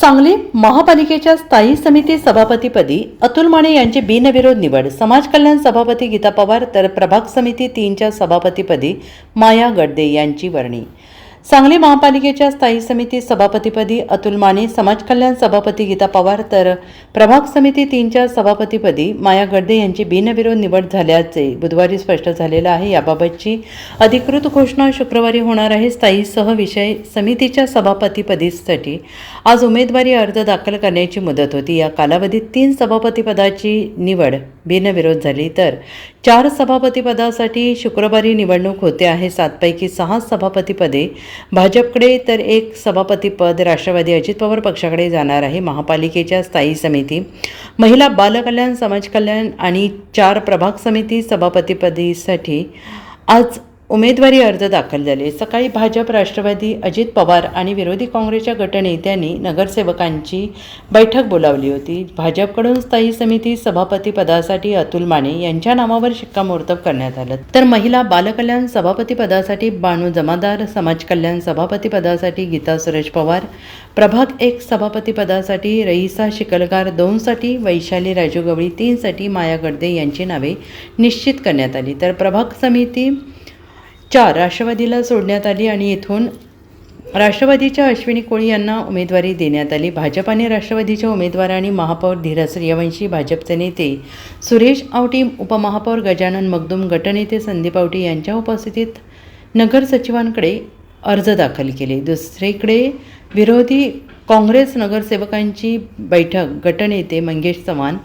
सांगली महापालिकेच्या स्थायी समिती सभापतीपदी अतुल माने यांची बिनविरोध निवड. समाज कल्याण सभापती गीता पवार तर प्रभाग समिती 3च्या सभापतीपदी माया गडदे यांची वर्णी. सांगली महापालिकेच्या स्थायी समिती सभापतीपदी अतुल माने, समाज कल्याण सभापती गीता पवार तर प्रभाग समिती 3च्या सभापतीपदी माया गडदे यांची बिनविरोध निवड झाल्याचे बुधवारी स्पष्ट झालेलं आहे. याबाबतची अधिकृत घोषणा शुक्रवारी होणार आहे. स्थायी विषय समितीच्या सभापतीपदीसाठी आज उमेदवारी अर्ज दाखल करण्याची मुदत होती. या कालावधीत 3 सभापतीपदाची निवड बिनविरोध झाली तर 4 सभापतीपदासाठी शुक्रवारी निवडणूक होते आहे. 7 पैकी 6 सभापतीपदे भाजपकडे तर 1 सभापतीपद राष्ट्रवादी अजित पवार पक्षाकडे जाणार आहे. महापालिकेच्या स्थायी समिती, महिला बालकल्याण, समाज कल्याण आणि 4 प्रभाग समिती सभापतीपदीसाठी आज उमेदवारी अर्ज दाखल झाले. सकाळी भाजप, राष्ट्रवादी अजित पवार आणि विरोधी काँग्रेसच्या गटनेत्यांनी नगरसेवकांची बैठक बोलावली होती. भाजपकडून स्थायी समिती सभापतीपदासाठी अतुल माने यांच्या नावावर शिक्कामोर्तब करण्यात आलं, तर महिला बालकल्याण सभापतीपदासाठी बानू जमादार, समाज कल्याण सभापतीपदासाठी गीता सुरेश पवार, प्रभाग 1 सभापतीपदासाठी रईसा शिकलगार, 2 साठी वैशाली राजू गवळी, 3 साठी माया गडदे यांची नावे निश्चित करण्यात आली. तर प्रभाग समिती 4 राष्ट्रवादीला सोडण्यात आली आणि इथून राष्ट्रवादीच्या अश्विनी कोळी यांना उमेदवारी देण्यात आली. भाजप आणि राष्ट्रवादीच्या उमेदवारांनी महापौर धीरज सूर्यवंशी, भाजपचे नेते सुरेश आवटी, उपमहापौर गजानन मगदूम, गटनेते संदीप आवटी यांच्या उपस्थितीत नगर सचिवांकडे अर्ज दाखल केले. दुसरीकडे विरोधी काँग्रेस नगरसेवकांची बैठक गटनेते मंगेश चव्हाण,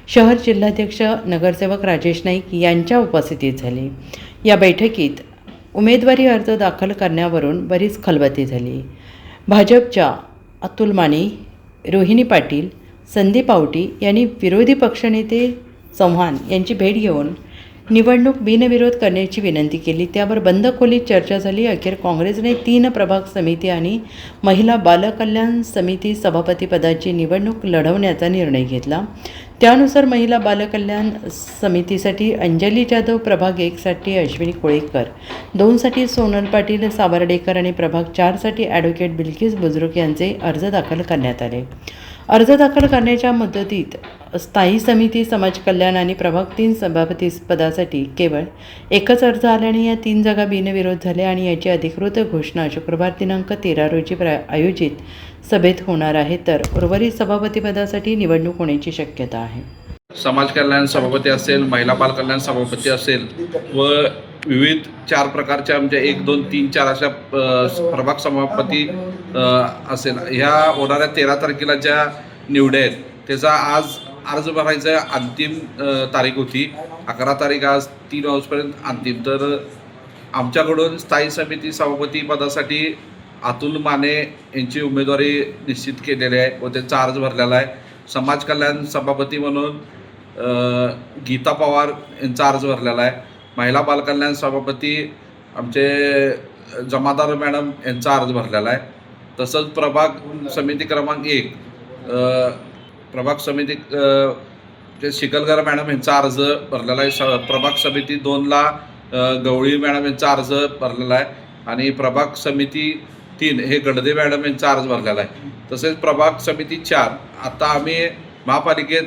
शहर जिल्हाध्यक्ष नगरसेवक राजेश नाईक यांच्या उपस्थितीत झाली. या बैठकीत उमेदवारी अर्ज दाखल करण्यावरून बरीच खलबती झाली. भाजपच्या अतुल माने, रोहिणी पाटील, संदीप आवटी यांनी विरोधी पक्षनेते चव्हाण यांची भेट घेऊन निवडणूक बिनविरोध करण्याची विनंती केली. त्यावर बंद खोलीत चर्चा झाली. अखेर काँग्रेसने 3 प्रभाग समिती आणि महिला बालकल्याण समिती सभापतीपदाची निवडणूक लढवण्याचा निर्णय घेतला. त्यानुसार महिला बालकल्याण समितीसाठी अंजली जाधव, प्रभाग 1 साठी अश्विनी कोळेकर, 2 साठी सोनल पाटील सावर्डेकर आणि प्रभाग 4 साठी ॲडव्होकेट बिल्किस बुजुर्ग यांचे अर्ज दाखल करण्यात आले. अर्ज दाखल करण्याच्या मुदतीत स्थायी समिती, समाज कल्याण आणि प्रभाग 3 सभापतीपदासाठी केवळ एकच अर्ज आल्याने या 3 जागा बिनविरोध झाल्या आणि याची अधिकृत घोषणा शुक्रवार दिनांक 13 रोजी आयोजित सभेत होणार आहे. तर उर्वरित सभापतीपदासाठी निवडणूक होण्याची शक्यता आहे. समाज कल्याण सभापती असेल, महिला बाल कल्याण सभापती असेल व विविध 4 प्रकारच्या म्हणजे 1, 2, 3, 4 अशा प्रभाग सभापती असेल. ह्या होणाऱ्या 13 तारखेला ज्या निवड्या आहेत त्याचा आज अर्ज भरायचा अंतिम तारीख होती. 11 तारीख, आज 3 ऑगस्टपर्यंत अंतिम. तर आमच्याकडून स्थायी समिती सभापती पदासाठी अतुल माने यांची उमेदवारी निश्चित केलेली आहे व त्यांचा अर्ज भरलेला आहे. समाज कल्याण सभापती म्हणून गीता पवार यांचा अर्ज भरलेला आहे. महिला बालकल्याण सभापती आमचे जमादार मॅडम यांचा अर्ज भरलेला आहे. तसंच प्रभाग समिती क्रमांक 1 प्रभाग समिती शिकलगार मॅडम यांचा अर्ज भरलेला आहे. प्रभाग समिती 2ला गवळी मॅडम यांचा अर्ज भरलेला आहे आणि प्रभाग समिती 3 हे गडदे मॅडम यांचा अर्ज भरलेला आहे. तसेच प्रभाग समिती 4 आता आम्ही महापालिकेत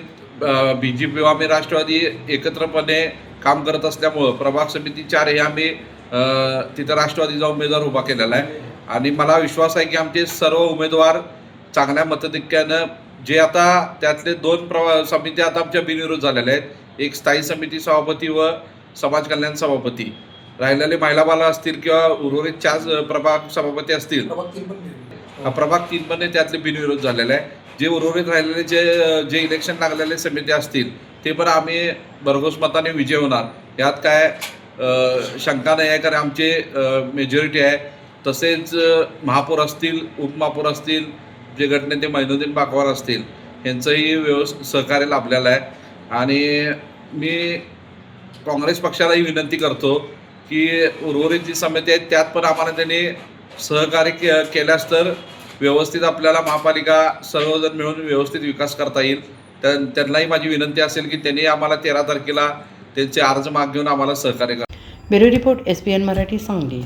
BJP व आम्ही राष्ट्रवादी एकत्रपणे काम करत असल्यामुळं प्रभाग समिती 4 हे आम्ही तिथं राष्ट्रवादीचा उमेदवार उभा केलेला आहे आणि मला विश्वास आहे की आमचे सर्व उमेदवार चांगल्या मताधिक्यानं, जे आता त्यातले 2 समिती आता आमच्या बिनविरोध झालेल्या आहेत, एक स्थायी समिती सभापती व समाज कल्याण सभापती, राहिलेले महिला बाल असतील किंवा उर्वरित 4 प्रभाग सभापती असतील, प्रभाग 3 पण त्यातले बिनविरोध झालेले आहे. जे उर्वरित राहिलेले जे इलेक्शन लागलेले समिती असतील ते पण आम्ही भरघोस मताने विजय होणार, यात काय शंका नाही आहे, कारण आमचे मेजॉरिटी आहे. तसेच महापौर असतील, उपमहापौर असतील, जे गटनेते मैनुद्दीन बाकवार असतील यांचंही सहकार्य लाभलेलं आहे. आणि मी काँग्रेस पक्षालाही विनंती करतो की उर्वरित जी समिती आहेत त्यात पण आम्हाला त्यांनी सहकार्य केल्यास तर व्यवस्थित आपल्याला महापालिका सर्वजण मिळून व्यवस्थित विकास करता येईल. त्यांनाही माझी विनंती असेल की त्यांनी आम्हाला 13 तारखेला त्यांचे अर्ज माग घेऊन आम्हाला सहकार्य करा. Bureau report SBN Marathi, Sangli.